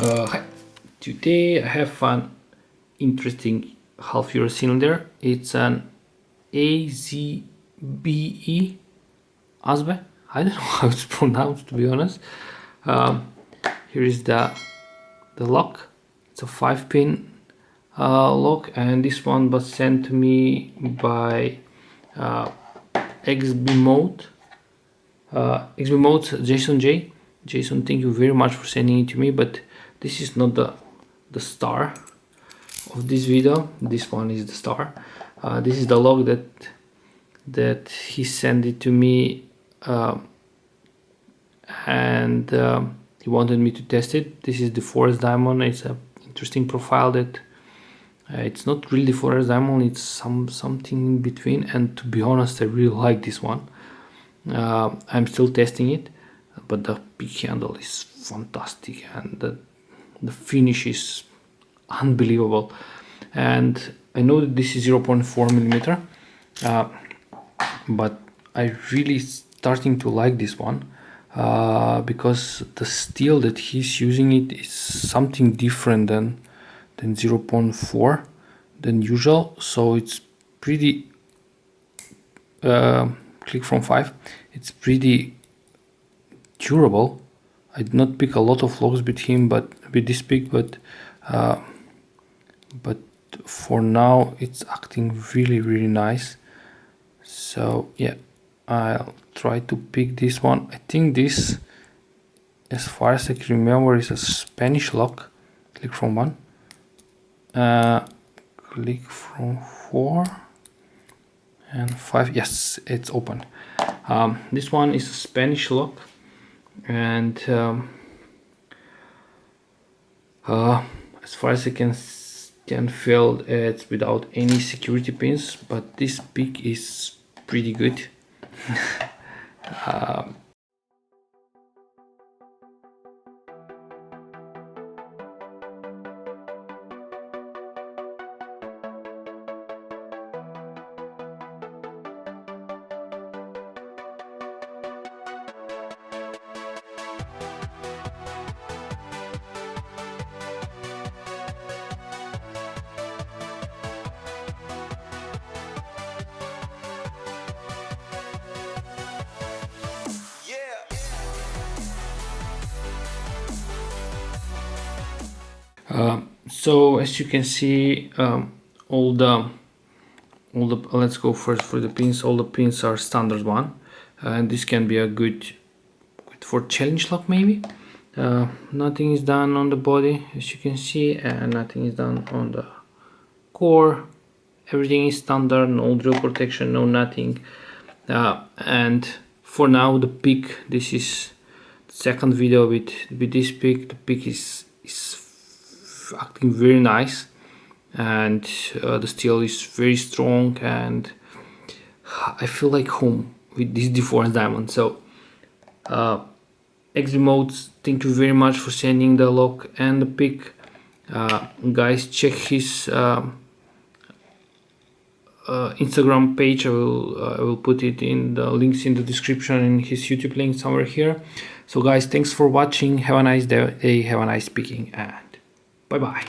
Hi. Today I have an interesting half-euro cylinder. It's an AZBE AZBE. I don't know how it's pronounced, to be honest. Here is the lock. It's a 5-pin lock, and this one was sent to me by AZBE Mode Jason J. Jason, thank you very much for sending it to me, but this is not the star of this video. This one is the star. This is the log that he sent it to me, and he wanted me to test it. This is the forest diamond. It's an interesting profile that it's not really forest diamond, it's something in between, and to be honest I really like this one. I'm still testing it, but the big handle is fantastic and the finish is unbelievable. And I know that this is 0.4 millimeter, but I really starting to like this one because the steel that he's using it is something different than 0.4 than usual. So it's pretty click from 5. It's pretty durable. I did not pick a lot of logs with him, but with this big, but for now it's acting really nice. So yeah, I'll try to pick this one. I think this, as far as I can remember, is a Spanish lock. Click from 1, click from 4 and 5. Yes, it's open. This one is a Spanish lock, and as far as I can feel, it's without any security pins, but this pick is pretty good. So as you can see, all the let's go first for the pins. All the pins are standard one, and this can be a good for challenge lock maybe. Nothing is done on the body, as you can see, and nothing is done on the core. Everything is standard, no drill protection, no nothing. And for now the pick, this is the second video with this pick. The pick is acting very nice, and the steel is very strong, and I feel like home with this deforest diamond. So AZBE Modes, thank you very much for sending the lock and the pick. Guys, check his Instagram page. I will put it in the links in the description, and his YouTube link somewhere here. So guys, thanks for watching. Have a nice day, have a nice picking, and bye bye.